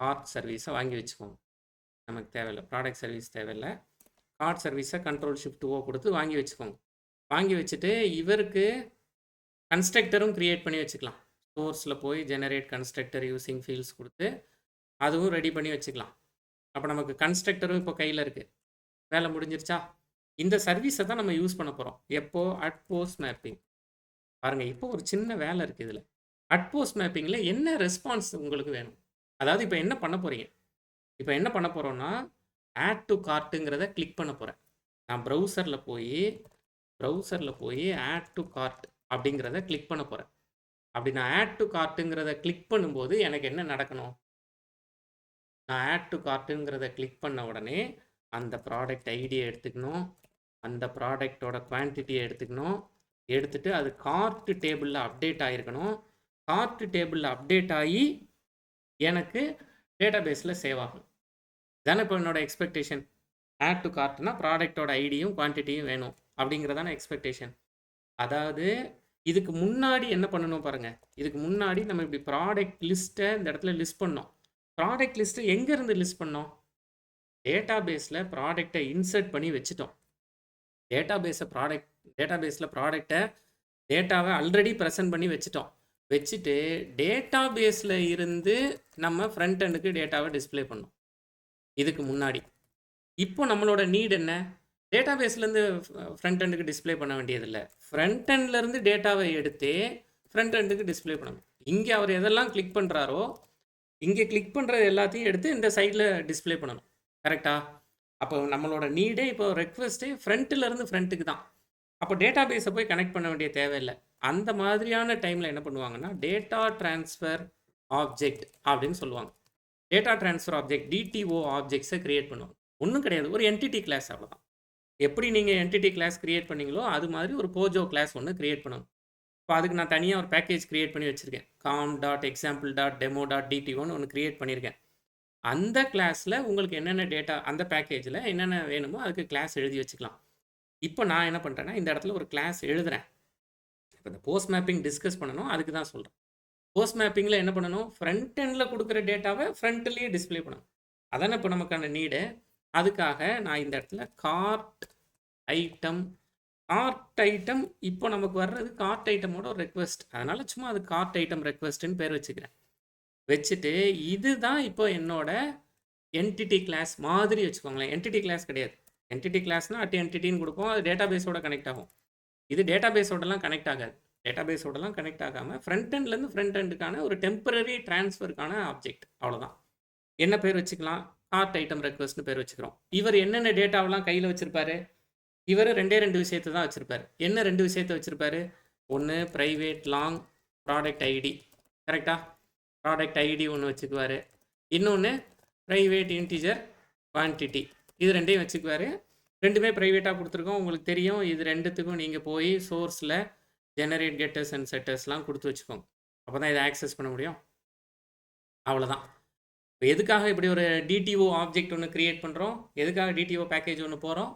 கார்ட் சர்வீஸை வாங்கி வச்சுக்கோங்க. நமக்கு தேவையில்லை, ப்ராடக்ட் சர்வீஸ் தேவையில்லை. கார்ட் சர்வீஸை கண்ட்ரோல் ஷிஃப்ட் ஓ கொடுத்து வாங்கி வச்சுக்கோங்க. வாங்கி வச்சுட்டு இவருக்கு கன்ஸ்ட்ரக்டரும் க்ரியேட் பண்ணி வச்சுக்கலாம். சோர்ஸில் போய் ஜெனரேட் கன்ஸ்ட்ரக்டர் யூஸிங் ஃபீல்ட்ஸ் கொடுத்து அதுவும் ரெடி பண்ணி வச்சுக்கலாம். அப்போ நமக்கு கன்ஸ்ட்ரக்டரும் இப்போ கையில் இருக்குது. வேலை முடிஞ்சிருச்சா? இந்த சர்வீஸை தான் நம்ம யூஸ் பண்ண போகிறோம். எப்போ? At post mapping. பாருங்கள், இப்போ ஒரு சின்ன வேலை இருக்குது இதில். அட் போஸ்ட் மேப்பிங்கில் என்ன ரெஸ்பான்ஸ் உங்களுக்கு வேணும்? அதாவது இப்போ என்ன பண்ண போகிறீங்க? இப்போ என்ன பண்ண போகிறோன்னா ஆட் டு கார்ட்டுங்கிறத கிளிக் பண்ண போகிறேன். நான் ப்ரௌசரில் போய் ஆட் டு கார்ட் அப்படிங்கிறத கிளிக் பண்ண போகிறேன். அப்படி நான் ஆட் டு கார்ட்டுங்கிறத கிளிக் பண்ணும்போது எனக்கு என்ன நடக்கணும்? நான் ஆட் டு கார்ட்டுங்கிறத கிளிக் பண்ண உடனே அந்த ப்ராடக்ட் ஐடியை எடுத்துக்கணும், அந்த ப்ராடக்டோட குவான்டிட்டியை எடுத்துக்கணும். எடுத்துகிட்டு அது கார்ட் டேபிளில் அப்டேட் ஆகிருக்கணும். கார்ட் டேபிளில் அப்டேட் ஆகி எனக்கு டேட்டா பேஸில் சேவ் ஆகும். இதானே இப்போ என்னோட எக்ஸ்பெக்டேஷன். ஆட் டு கார்ட்னா ப்ராடக்டோட ஐடியும் குவான்டிட்டியும் வேணும் அப்படிங்கிறதான எக்ஸ்பெக்டேஷன். அதாவது இதுக்கு முன்னாடி என்ன பண்ணணும் பாருங்கள். இதுக்கு முன்னாடி நம்ம இப்படி ப்ராடக்ட் லிஸ்ட்டை இந்த இடத்துல லிஸ்ட் பண்ணோம். ப்ராடக்ட் லிஸ்ட்டை எங்கேருந்து லிஸ்ட் பண்ணோம்? டேட்டா பேஸில் ப்ராடக்டை இன்சர்ட் பண்ணி வச்சுட்டோம். டேட்டா பேஸில் ப்ராடக்டை டேட்டாவை ஆல்ரெடி ப்ரெசென்ட் பண்ணி வச்சுட்டோம். வச்சுட்டு டேட்டா பேஸில் இருந்து நம்ம ஃப்ரண்ட் எண்டுக்கு டேட்டாவை டிஸ்பிளே பண்ணோம் இதுக்கு முன்னாடி. இப்போ நம்மளோட நீட் என்ன? டேட்டா பேஸ்லேருந்து ஃப்ரண்ட் எண்டுக்கு டிஸ்பிளே பண்ண வேண்டியதில்லை. ஃப்ரண்ட் எண்ட்லேருந்து டேட்டாவை எடுத்து ஃப்ரண்ட் எண்டுக்கு டிஸ்பிளே பண்ணணும். இங்கே அவர் எதெல்லாம் கிளிக் பண்ணுறாரோ இங்கே கிளிக் பண்ணுறது எல்லாத்தையும் எடுத்து இந்த சைடில் டிஸ்பிளே பண்ணணும். கரெக்டாக? அப்போ நம்மளோட நீடே இப்போ ரெக்வெஸ்ட்டே ஃப்ரண்ட்டிலேருந்து ஃப்ரண்ட்டுக்கு தான். அப்போ டேட்டா பேஸை போய் கனெக்ட் பண்ண வேண்டிய தேவையில்லை. அந்த மாதிரியான டைமில் என்ன பண்ணுவாங்கன்னா டேட்டா ட்ரான்ஸ்ஃபர் ஆப்ஜெக்ட் அப்படின்னு சொல்லுவாங்க. டேட்டா ட்ரான்ஸ்ஃபர் ஆப்ஜெக்ட் டிடிஓ ஆப்ஜெக்ட்ஸை க்ரியேட் பண்ணுவாங்க. ஒன்றும் கிடையாது, ஒரு என்டிட்டி கிளாஸ், அவ்வளோதான். எப்படி நீங்கள் என்டிட்டி கிளாஸ் க்ரியேட் பண்ணீங்களோ அது மாதிரி ஒரு போஜோ கிளாஸ் ஒன்று க்ரியேட் பண்ணணும். இப்போ அதுக்கு நான் தனியாக ஒரு பேக்கேஜ் க்ரியேட் பண்ணி வச்சுருக்கேன். com.example.demo.dto ஒன்று க்ரியேட் பண்ணியிருக்கேன். அந்த கிளாஸில் உங்களுக்கு என்னென்ன டேட்டா, அந்த பேக்கேஜில் என்னென்ன வேணுமோ அதுக்கு கிளாஸ் எழுதி வச்சுக்கலாம். இப்போ நான் என்ன பண்ணுறேன்னா இந்த இடத்துல ஒரு கிளாஸ் எழுதுகிறேன். இப்போ இந்த போஸ்ட் மேப்பிங் டிஸ்கஸ் பண்ணணும், அதுக்கு தான் சொல்கிறேன். போஸ்ட் மேப்பிங்கில் என்ன பண்ணணும்? ஃப்ரண்ட் எண்டில் கொடுக்குற டேட்டாவை ஃப்ரண்ட்லேயே டிஸ்பிளே பண்ணணும். அதானே இப்போ நமக்கான நீடு. அதுக்காக நான் இந்த இடத்துல கார்ட் ஐட்டம் இப்போ நமக்கு வர்றது கார்ட் ஐட்டமோட ஒரு ரெக்வெஸ்ட். அதனால் சும்மா அது கார்ட் ஐட்டம் ரெக்வெஸ்ட்டுன்னு பேர் வச்சுக்கிறேன். வச்சுட்டு இதுதான் இப்போ என்னோட என்டிட்டி கிளாஸ் மாதிரி வச்சுக்கோங்களேன். என்டிட்டி கிளாஸ் கிடையாது. என்டிட்டி கிளாஸ்னால் என்டிட்டின்னு கொடுப்போம், அது டேட்டா பேஸோட கனெக்ட் ஆகும். இது டேட்டா பேஸோடலாம் கனெக்ட் ஆகாது. டேட்டாபேஸோடலாம் கனெக்ட் ஆகாமல் ஃப்ரண்ட் எண்ட்லேருந்து ஃப்ரண்ட் எண்டுக்கான ஒரு டெம்பரரி ட்ரான்ஸ்ஃபருக்கான ஆப்ஜெக்ட் அவ்வளோதான். என்ன பேர் வச்சுக்கலாம்? கார்ட் ஐட்டம் ரெக்வஸ்ட்னு பேர் வச்சுக்கிறோம். இவர் என்னென்ன டேட்டாவெல்லாம் கையில் வச்சுருப்பாரு? இவர் ரெண்டே 2 விஷயத்தை தான் வச்சுருப்பாரு. என்ன 2 விஷயத்தை வச்சுருப்பாரு? ஒன்று ப்ரைவேட் லாங் ப்ராடக்ட் ஐடி, கரெக்டாக? ப்ராடக்ட் ஐடி ஒன்று வச்சுக்குவார். இன்னொன்று ப்ரைவேட் இன்டிஜர் குவான்டிட்டி, இது ரெண்டையும் வச்சுக்குவார். ரெண்டுமே ப்ரைவேட்டாக கொடுத்துருக்கோம். உங்களுக்கு தெரியும், இது ரெண்டுத்துக்கும் நீங்கள் போய் சோர்ஸில் ஜெனரேட் கெட்டர்ஸ் அண்ட் செட்டர்ஸ்லாம் கொடுத்து வச்சுக்கோங்க. அப்போ தான் இதை ஆக்சஸ் பண்ண முடியும். அவ்வளோதான். இப்போ எதுக்காக இப்படி ஒரு டிடிஓ ஆப்ஜெக்ட் ஒன்று க்ரியேட் பண்ணுறோம்? எதுக்காக டிடிஓ பேக்கேஜ் ஒன்று போகிறோம்?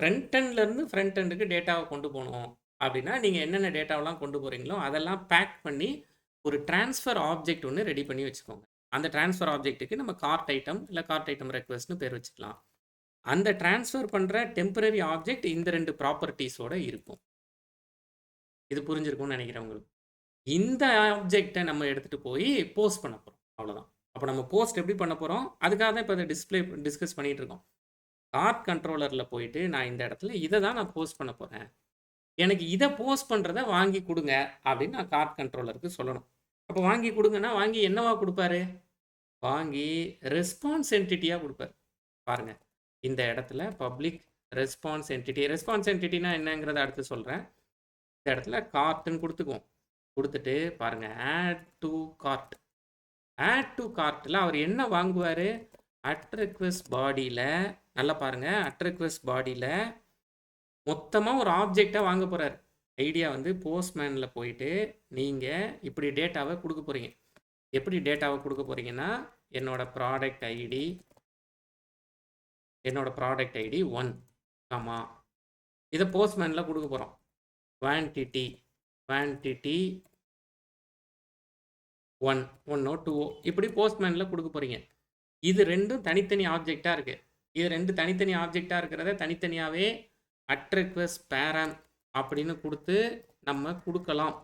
ஃப்ரண்ட் எண்ட்லேருந்து ஃப்ரண்ட் எண்டுக்கு டேட்டாவை கொண்டு போகணும். அப்படின்னா நீங்கள் என்னென்ன டேட்டாவெல்லாம் கொண்டு போகிறீங்களோ அதெல்லாம் பேக் பண்ணி ஒரு ட்ரான்ஸ்ஃபர் ஆப்ஜெக்ட் ஒன்று ரெடி பண்ணி வச்சுக்கோங்க. அந்த ட்ரான்ஸ்ஃபர் ஆப்ஜெக்ட்டுக்கு நம்ம கார்ட் ஐட்டம் இல்லை கார்ட் ஐட்டம் ரெக்வஸ்ட்னு பேர் வச்சுக்கலாம். அந்த ட்ரான்ஸ்ஃபர் பண்ணுற டெம்பரரி ஆப்ஜெக்ட் இந்த 2 ப்ராப்பர்ட்டிஸோடு இருக்கும். இது புரிஞ்சிருக்கும்னு நினைக்கிறேன் உங்களுக்கு. இந்த ஆப்ஜெக்டை நம்ம எடுத்துகிட்டு போய் போஸ்ட் பண்ண போகிறோம். அவ்வளோதான். அப்போ நம்ம போஸ்ட் எப்படி பண்ண போகிறோம்? அதுக்காக தான் இப்போ இதை டிஸ்கஸ் பண்ணிகிட்டு இருக்கோம். கார்ட் கண்ட்ரோலரில் போயிட்டு நான் இந்த இடத்துல இதை தான் நான் போஸ்ட் பண்ண போகிறேன், எனக்கு இதை போஸ்ட் பண்ணுறதை வாங்கி கொடுங்க அப்படின்னு நான் கார்ட் கண்ட்ரோலருக்கு சொல்லணும். அப்போ வாங்கி கொடுங்கன்னா வாங்கி என்னவா கொடுப்பாரு? வாங்கி ரெஸ்பான்ஸ் என்டிட்டியாக கொடுப்பாரு. பாருங்கள், இந்த இடத்துல பப்ளிக் ரெஸ்பான்ஸ் என்டிட்டி. ரெஸ்பான்ஸ் என்டிட்டினா என்னங்கிறத அடுத்து சொல்கிறேன். இந்த இடத்துல கார்ட்டுன்னு கொடுத்துக்குவோம். கொடுத்துட்டு பாருங்கள், add to cart. Add to கார்ட்டில் அவர் என்ன வாங்குவார்? அட் ரெக்வெஸ்ட் பாடியில், நல்லா பாருங்கள், அட் ரெக்வெஸ்ட் பாடியில் மொத்தமாக ஒரு ஆப்ஜெக்டை வாங்க போகிறார். ஐடியா வந்து போஸ்ட்மேனில் போயிட்டு நீங்கள் இப்படி டேட்டாவை கொடுக்க போகிறீங்க. எப்படி டேட்டாவை கொடுக்க போகிறீங்கன்னா, என்னோட ப்ராடக்ட் ஐடி 1, ஆமாம், இதை போஸ்ட்மேனில் கொடுக்க போகிறோம். குவான்டிட்டி 1, 1 2 இப்படி போஸ்ட்மேனில் கொடுக்க போகிறீங்க. இது ரெண்டும் தனித்தனி ஆப்ஜெக்டாக இருக்குது. இது ரெண்டு தனித்தனி ஆப்ஜெக்டாக இருக்கிறத தனித்தனியாகவே அட் ரெக்வெஸ்ட் பேரம் அப்படின்னு கொடுத்து நம்ம கொடுக்கலாம்.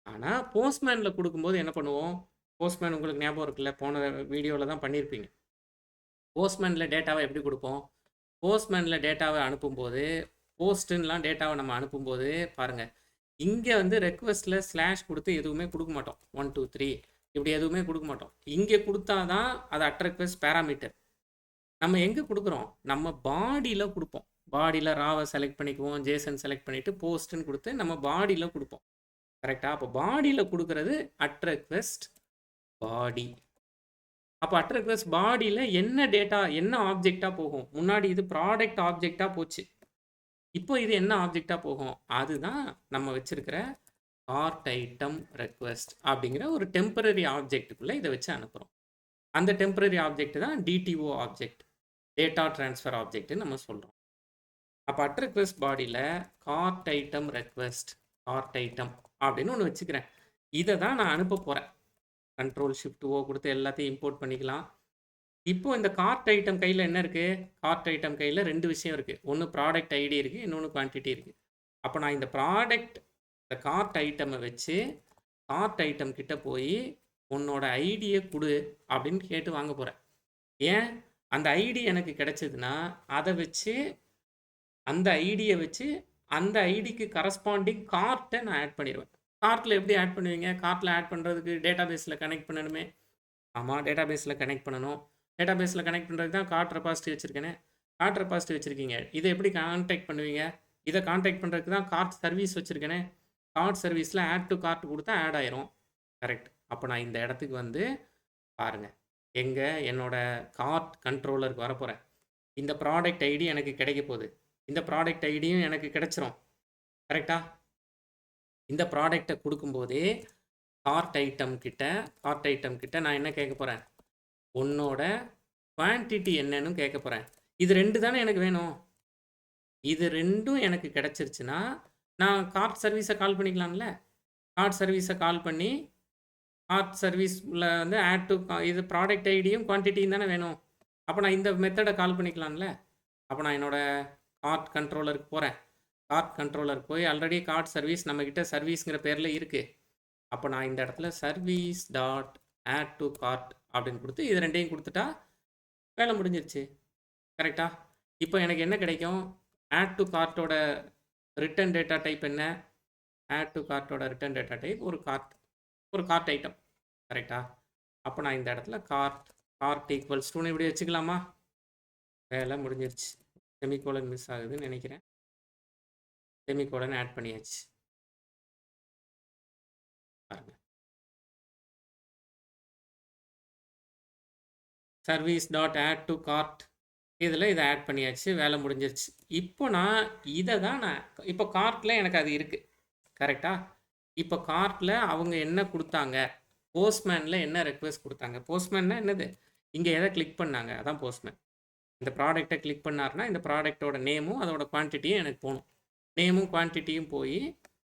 ஆனால் போஸ்ட்மேனில் கொடுக்கும்போது என்ன பண்ணுவோம்? போஸ்ட்மேன் உங்களுக்கு ஞாபகம் இருக்குல்ல, போன வீடியோவில் தான் பண்ணியிருப்பீங்க. போஸ்ட்மேனில் டேட்டாவை எப்படி கொடுப்போம்? போஸ்ட்மேனில் டேட்டாவை அனுப்பும்போது, போஸ்ட்டுன்னெலாம் டேட்டாவை நம்ம அனுப்பும்போது பாருங்கள், இங்கே வந்து ரெக்வெஸ்ட்டில் ஸ்லாஷ் கொடுத்து எதுவுமே கொடுக்க மாட்டோம். 1 2 3 இப்படி எதுவுமே கொடுக்க மாட்டோம். இங்கே கொடுத்தா தான் அது அட் ரெக்வெஸ்ட் பேராமீட்டர். நம்ம எங்கே கொடுக்குறோம்? நம்ம பாடியில் கொடுப்போம். பாடியில் ராவை செலக்ட் பண்ணிக்குவோம், ஜேசன் செலக்ட் பண்ணிவிட்டு போஸ்ட்டுன்னு கொடுத்து நம்ம பாடியில் கொடுப்போம். கரெக்டாக? அப்போ பாடியில் கொடுக்குறது அட் ரெக்வெஸ்ட் பாடி. அப்போ அட் ரெக்வெஸ்ட் பாடியில் என்ன டேட்டா, என்ன ஆப்ஜெக்டாக போகும்? முன்னாடி இது ப்ராடக்ட் ஆப்ஜெக்டாக போச்சு. இப்போ இது என்ன ஆப்ஜெக்டாக போகும்? அதுதான் நம்ம வச்சுருக்கிற கார்ட் ஐட்டம் ரெக்வெஸ்ட் அப்படிங்கிற ஒரு டெம்பரரி ஆப்ஜெக்ட்டுக்குள்ளே இதை வச்சு அனுப்புகிறோம். அந்த டெம்பரரி ஆப்ஜெக்ட் தான் டிடிஓ ஆப்ஜெக்ட், டேட்டா ட்ரான்ஸ்ஃபர் ஆப்ஜெக்ட்னு நம்ம சொல்கிறோம். அப்போ அட் ரெக்வெஸ்ட் பாடியில் card item request, card item அப்படின்னு ஒன்று வச்சுக்கிறேன். இதை தான் நான் அனுப்ப போகிறேன். Ctrl+Shift+O கொடுத்து எல்லாத்தையும் இம்போர்ட் பண்ணிக்கலாம். இப்போ இந்த கார்ட் ஐட்டம் கையில் என்ன இருக்குது? கார்ட் ஐட்டம் கையில் 2 விஷயம் இருக்குது. ஒன்று ப்ராடக்ட் ஐடி இருக்குது, இன்னொன்று குவான்டிட்டி இருக்குது. அப்போ நான் இந்த கார்ட் ஐட்டமை வச்சு கார்ட் ஐட்டம் கிட்ட போய் உன்னோட ஐடியை கொடு அப்படின்னு கேட்டு வாங்க போகிறேன். ஏன்? அந்த ஐடி எனக்கு கிடைச்சதுன்னா அதை வச்சு, அந்த ஐடியை வச்சு அந்த ஐடிக்கு கரஸ்பாண்டிங் கார்ட்டை நான் ஆட் பண்ணிடுவேன். கார்ட்டில் எப்படி ஆட் பண்ணுவீங்க? கார்ட்டில் ஆட் பண்ணுறதுக்கு டேட்டாபேஸில் கனெக்ட் பண்ணணுமே. ஆமாம், டேட்டாபேஸில் கனெக்ட் பண்ணணும். டேட்டாபேஸில் கனெக்ட் பண்ணுறதுக்கு தான் கார்ட் ரெபாசிட்டரி வச்சுருக்கேனே. கார்ட் ரெபாசிட்டரி வச்சுருக்கீங்க, இதை எப்படி கான்டாக்ட் பண்ணுவீங்க? இதை கான்டாக்ட் பண்ணுறதுக்கு தான் கார்ட் சர்வீஸ் வச்சுருக்கேனே. கார்ட் சர்வீஸில் ஆட் டு கார்ட் கொடுத்தா ஆட் ஆயிரும். கரெக்ட். அப்போ நான் இந்த இடத்துக்கு வந்து பாருங்கள், எங்கே என்னோட கார்ட் கண்ட்ரோலருக்கு வரப்போகிறேன். இந்த ப்ராடக்ட் ஐடி எனக்கு கிடைக்க போகுது. இந்த ப்ராடக்ட் ஐடியும் எனக்கு கிடைச்சிரும். கரெக்டாக? இந்த ப்ராடக்டை கொடுக்கும்போதே கார்ட் ஐட்டம் கிட்ட நான் என்ன கேட்க போகிறேன்? உன்னோட குவான்டிட்டி என்னன்னு கேட்க போகிறேன். இது 2 தானே எனக்கு வேணும். இது 2ம் எனக்கு கிடச்சிருச்சுன்னா நான் கார்ட் சர்வீஸை கால் பண்ணிக்கலாம்ல. கார்ட் சர்வீஸை கால் பண்ணி கார்ட் சர்வீஸில் வந்து ஆட் டு இது ப்ராடக்ட் ஐடியும் குவான்டிட்டியும் தானே வேணும். அப்போ நான் இந்த மெத்தடை கால் பண்ணிக்கலாம்ல. அப்போ நான் என்னோடய கார்ட் கண்ட்ரோலருக்கு போகிறேன். கார்ட் கண்ட்ரோலருக்கு போய் ஆல்ரெடி கார்ட் சர்வீஸ் நம்மக்கிட்ட சர்வீஸுங்கிற பேரில் இருக்குது. அப்போ நான் இந்த இடத்துல service dot add to cart அப்படின்னு கொடுத்து இது 2யும் கொடுத்துட்டா வேலை முடிஞ்சிருச்சு. கரெக்டாக? இப்போ எனக்கு என்ன கிடைக்கும்? ஆட் டு கார்ட்டோட ரிட்டன் டேட்டா டைப் என்ன? ஆட் டு கார்ட்டோட ரிட்டர்ன் டேட்டா டைப் ஒரு கார்ட் ஐட்டம். கரெக்டா? அப்போ நான் இந்த இடத்துல கார்ட் ஈக்குவல்ஸ் டூன்னு இப்படி வச்சுக்கலாமா? வேலை முடிஞ்சிருச்சு. செமிகோலன் மிஸ் ஆகுதுன்னு நினைக்கிறேன். செமிகோலன் ஆட் பண்ணியாச்சு. பாருங்க. Service dot add to cart இதில் இதை ஆட் பண்ணியாச்சு. வேலை முடிஞ்சிருச்சு. இப்போ நான் இதை தான் இப்போ கார்ட்டில் எனக்கு அது இருக்குது. கரெக்டா? இப்போ கார்ட்டில் அவங்க என்ன கொடுத்தாங்க, போஸ்ட்மேனில் என்ன ரெக்வெஸ்ட் கொடுத்தாங்க. போஸ்ட்மேன்னா என்னது, இங்கே எதை கிளிக் பண்ணாங்க, அதான் போஸ்ட்மேன். இந்த ப்ராடக்டை கிளிக் பண்ணாருன்னா இந்த ப்ராடக்டோட நேமும் அதோட குவான்டிட்டியும் எனக்கு போகணும். நேமும் குவான்டிட்டியும் போய்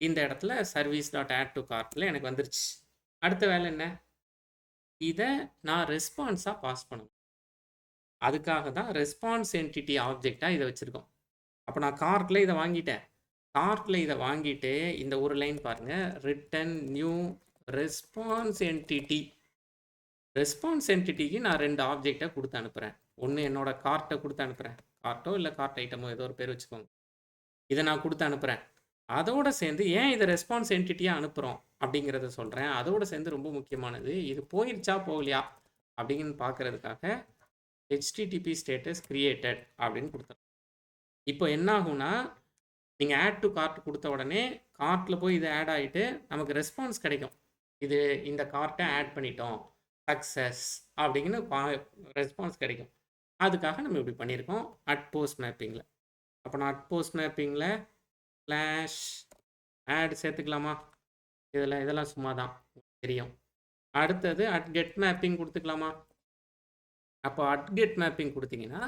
இந்த இடத்துல சர்வீஸ் டாட் ஆட் டு கார்ட்டில் எனக்கு வந்துருச்சு. அடுத்த வேலை என்ன, இதை நான் ரெஸ்பான்ஸாக பாஸ் பண்ணணும். அதுக்காக தான் ரெஸ்பான்ஸ் என்டிட்டி ஆப்ஜெக்டாக இதை வச்சுருக்கோம். அப்போ நான் கார்ட்டில் இதை வாங்கிட்டேன். கார்ட்டில் இதை வாங்கிட்டு இந்த ஒரு லைன் பாருங்கள், return new response entity. Response என்டிட்டிக்கு நான் 2 ஆப்ஜெக்டை கொடுத்து அனுப்புகிறேன். ஒன்று என்னோட கார்ட்டை கொடுத்து அனுப்புகிறேன். கார்ட்டோ இல்லை கார்ட் ஐட்டமோ ஏதோ ஒரு பேர் வச்சுக்கோங்க. இதை நான் கொடுத்து அனுப்புகிறேன். அதோடு சேர்ந்து ஏன் இதை ரெஸ்பான்ஸ் என்டிட்டியாக அனுப்புகிறோம் அப்படிங்கிறத சொல்கிறேன். அதோடு சேர்ந்து ரொம்ப முக்கியமானது, இது போயிடுச்சா போகலையா அப்படின்னு பார்க்குறதுக்காக HTTP ஸ்டேட்டஸ் கிரியேட்டட் அப்படின்னு கொடுத்துருவோம். இப்போ என்ன ஆகும்னா, நீங்கள் ஆட் டு கார்ட் கொடுத்த உடனே கார்ட்டில் போய் இது ஆட் ஆகிட்டு நமக்கு ரெஸ்பான்ஸ் கிடைக்கும். இது இந்த கார்ட்டை ஆட் பண்ணிட்டோம், சக்ஸஸ் அப்படின்னு ரெஸ்பான்ஸ் கிடைக்கும். அதுக்காக நம்ம இப்படி பண்ணியிருக்கோம் அட் போஸ்ட் மேப்பிங்கில். அப்போ நான் அட் போஸ்ட் மேப்பிங்கில் ஸ்லாஷ் ஆட் சேர்த்துக்கலாமா? இதெல்லாம் சும்மா தான் தெரியும். அடுத்தது அட் கெட் மேப்பிங் கொடுத்துக்கலாமா? அப்போ அட் கெட் மேப்பிங் கொடுத்தீங்கன்னா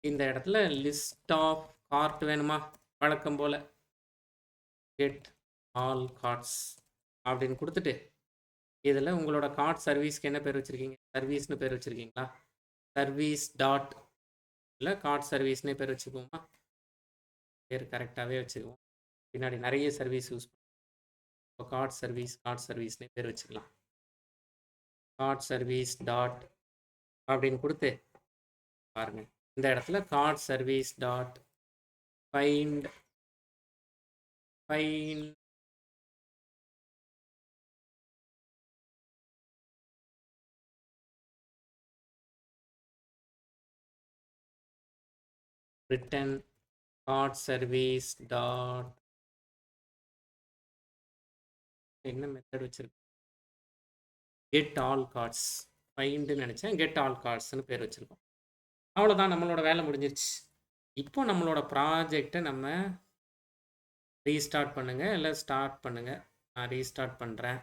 இந்த இடத்துல லிஸ்ட் ஆஃப் கார்ட் வேணுமா? வழக்கம் போல் கெட் ஆல் கார்ட்ஸ் அப்படின்னு கொடுத்துட்டு இதில் உங்களோட கார்ட் சர்வீஸ்க்கு என்ன பேர் வச்சுருக்கீங்க, சர்வீஸ்னு பேர் வச்சுருக்கீங்களா? சர்வீஸ் டாட் இல்லை கார்ட் சர்வீஸ்னே பேர் வச்சுக்குவோமா? பேர் கரெக்டாகவே வச்சுக்குவோம். பின்னாடி நிறைய சர்வீஸ் யூஸ் பண்ணுவோம். இப்போ கார்ட் சர்வீஸ்னே பேர் வச்சுக்கலாம். கார்ட் சர்வீஸ் டாட் அப்படின்னு கொடுத்து பாருங்கள், இந்த இடத்துல cart service dot find return cart service dot என்ன மெத்தட் வச்சிருக்கு, கெட் ஆல் கார்ட்ஸ். ஃபைண்டுன்னு நினச்சேன், கெட் ஆல் கார்ட்ஸ்னு பேர் வச்சுருக்கோம். அவ்வளோதான், நம்மளோட வேலை முடிஞ்சிருச்சு. இப்போ நம்மளோட ப்ராஜெக்டை நம்ம ரீஸ்டார்ட் பண்ணுங்கள், இல்லை ஸ்டார்ட் பண்ணுங்கள். நான் ரீஸ்டார்ட் பண்ணுறேன்.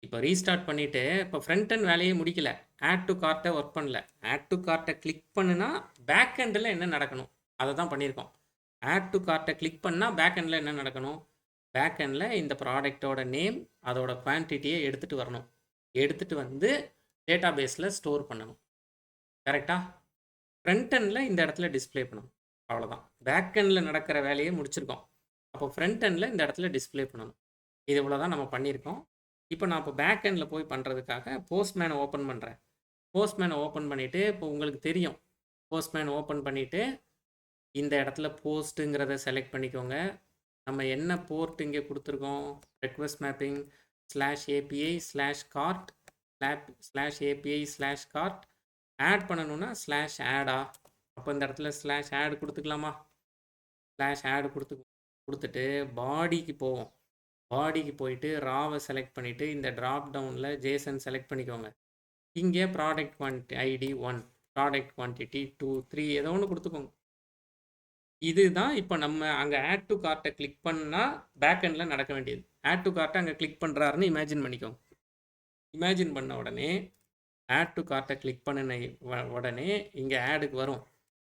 இப்போ ரீஸ்டார்ட் பண்ணிவிட்டு இப்போ ஃப்ரண்ட் அண்ட் வேலையே முடிக்கல, ஆட் டு கார்ட்டை ஒர்க் பண்ணல. ஆட் டு கார்ட்டை கிளிக் பண்ணுனா பேக் எண்டில் என்ன நடக்கணும் அதை தான் பண்ணியிருக்கோம். ஆட் டு கார்ட்டை கிளிக் பண்ணால் பேக் எண்டில் என்ன நடக்கணும், பேக் எண்டில் இந்த ப்ராடக்டோட நேம் அதோட குவான்டிட்டியை எடுத்துகிட்டு வரணும். எடுத்துகிட்டு வந்து டேட்டா பேஸில் ஸ்டோர் பண்ணணும். கரெக்டாக? ஃப்ரண்ட் எண்டில் இந்த இடத்துல டிஸ்பிளே பண்ணணும். அவ்வளோதான், பேக் எண்டில் நடக்கிற வேலையை முடிச்சிருக்கோம். அப்போ ஃப்ரண்ட் எண்டில் இந்த இடத்துல டிஸ்பிளே பண்ணணும். இது இவ்வளோ தான் நம்ம பண்ணியிருக்கோம். இப்போ நான் இப்போ பேக் எண்டில் போய் பண்ணுறதுக்காக போஸ்ட்மேனை ஓப்பன் பண்ணுறேன். போஸ்ட்மேனை ஓப்பன் பண்ணிவிட்டு இப்போ உங்களுக்கு தெரியும், போஸ்ட்மேன் ஓப்பன் பண்ணிவிட்டு இந்த இடத்துல போஸ்ட்டுங்கிறத செலக்ட் பண்ணிக்கோங்க. நம்ம என்ன போர்ட் இங்கே கொடுத்துருக்கோம், request mapping /API/cart /API/cart add பண்ணணும்னா /ஆடா. அப்போ இந்த இடத்துல /ஆட் கொடுத்துக்கலாமா? /ஆட் கொடுத்துட்டு பாடிக்கு போவோம். பாடிக்கு போயிட்டு ராவை செலக்ட் பண்ணிவிட்டு இந்த ட்ராப் டவுனில் ஜேசன் செலக்ட் பண்ணிக்கோங்க. இங்கே ப்ராடக்ட் ID 1, ப்ராடக்ட் குவான்டிட்டி 2, 3 ஏதோ ஒன்று கொடுத்துக்கோங்க. இதுதான் இப்போ நம்ம அங்கே ஆட் டு கார்ட்டை கிளிக் பண்ணால் பேக் எண்டில் நடக்க வேண்டியது. ஆட் டு கார்ட்டை அங்கே கிளிக் பண்ணுறாருன்னு இமேஜின் பண்ணிக்கோங்க. இமேஜின் பண்ண உடனே ஆட் டு கார்ட்டை கிளிக் பண்ணின உடனே இங்கே ஆடுக்கு வரும்.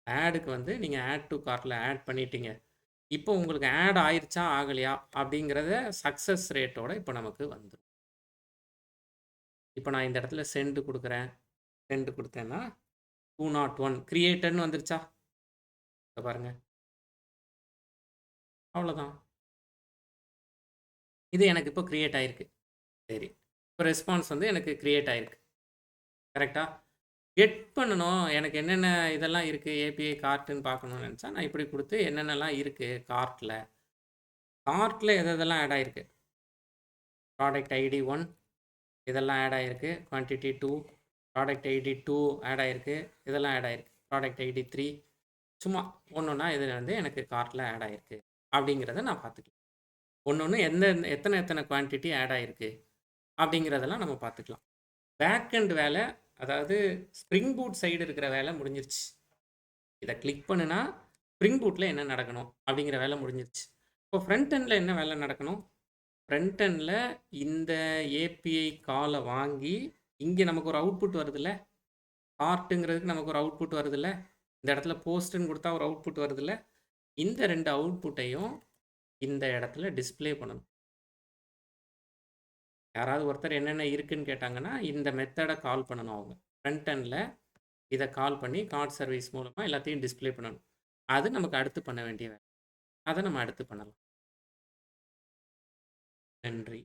ஆடுக்கு வந்து நீங்கள் ஆட் டு கார்ட்டில் ஆட் பண்ணிட்டீங்க. இப்போ உங்களுக்கு ஆட் ஆயிடுச்சா ஆகலையா அப்படிங்கிறத சக்ஸஸ் ரேட்டோட இப்போ நமக்கு வந்துடும். இப்போ நான் இந்த இடத்துல சென்ட் கொடுக்குறேன். சென்ட் கொடுத்தேன்னா 201 கிரியேட்டட்னு வந்துருச்சா? பாருங்கள், அவ்வளோதான். இது எனக்கு இப்போ க்ரியேட் ஆகிருக்கு. சரி, இப்போ ரெஸ்பான்ஸ் வந்து எனக்கு க்ரியேட் ஆகிருக்கு. கரெக்டாக? கெட் பண்ணணும். எனக்கு என்னென்ன இதெல்லாம் இருக்கு, ஏபிஐ கார்ட்டுன்னு பார்க்கணும்னு நெனச்சா, நான் இப்படி குடுத்து என்னென்னலாம் இருக்கு கார்ட்ல. கார்ட்ல எதெல்லாம் ஆட் ஆயிருக்கு. ப்ராடக்ட் ஐடி 1 இதெல்லாம் ஆட் ஆயிருக்கு. குவான்டிட்டி 2 ப்ராடக்ட் ஐடி 2 ஆட் ஆயிருக்கு. இதெல்லாம் ஆட் ஆயிருக்கு. ப்ராடக்ட் ஐடி 3 சும்மா ஒண்ணொண்ணா இது வந்து எனக்கு கார்ட்ல ஆட் ஆயிருக்கு. அப்படிங்கிறத நான் பார்த்துக்கலாம். ஒண்ணொண்ணு எத்தனை எத்தனை குவான்டிட்டி ஆட் ஆயிருக்கு. அப்படிங்கிறதெல்லாம் நம்ம பார்த்துக்கலாம். பேக் எண்ட் வேலை, அதாவது ஸ்ப்ரிங் பூட் சைடு இருக்கிற வேலை முடிஞ்சிருச்சு. இதை கிளிக் பண்ணுனா ஸ்ப்ரிங் பூட்டில் என்ன நடக்கணும் அப்படிங்கிற வேலை முடிஞ்சிருச்சு. இப்போ ஃப்ரண்ட் எண்டில் என்ன வேலை நடக்கணும். ஃப்ரண்ட் எண்டில் இந்த ஏபிஐ காலை வாங்கி இங்கே நமக்கு ஒரு அவுட்புட் வருதுல்ல, கார்ட்டுங்கிறதுக்கு நமக்கு ஒரு அவுட்புட் வருதுல்ல, இந்த இடத்துல போஸ்ட்டுன்னு கொடுத்தா ஒரு அவுட்புட் வருதுல்ல, இந்த 2 அவுட்புட்டையும் இந்த இடத்துல டிஸ்ப்ளே பண்ணணும். யாராவது ஒருத்தர் என்னென்ன இருக்குன்னு கேட்டாங்கன்னா இந்த மெத்தடை கால் பண்ணணும். அவங்க ஃப்ரண்ட் எண்டில் இதை கால் பண்ணி கார்ட் சர்வீஸ் மூலமாக எல்லாத்தையும் டிஸ்ப்ளே பண்ணணும். அது நமக்கு அடுத்து பண்ண வேண்டிய வேலை. அதை நம்ம அடுத்து பண்ணலாம். நன்றி.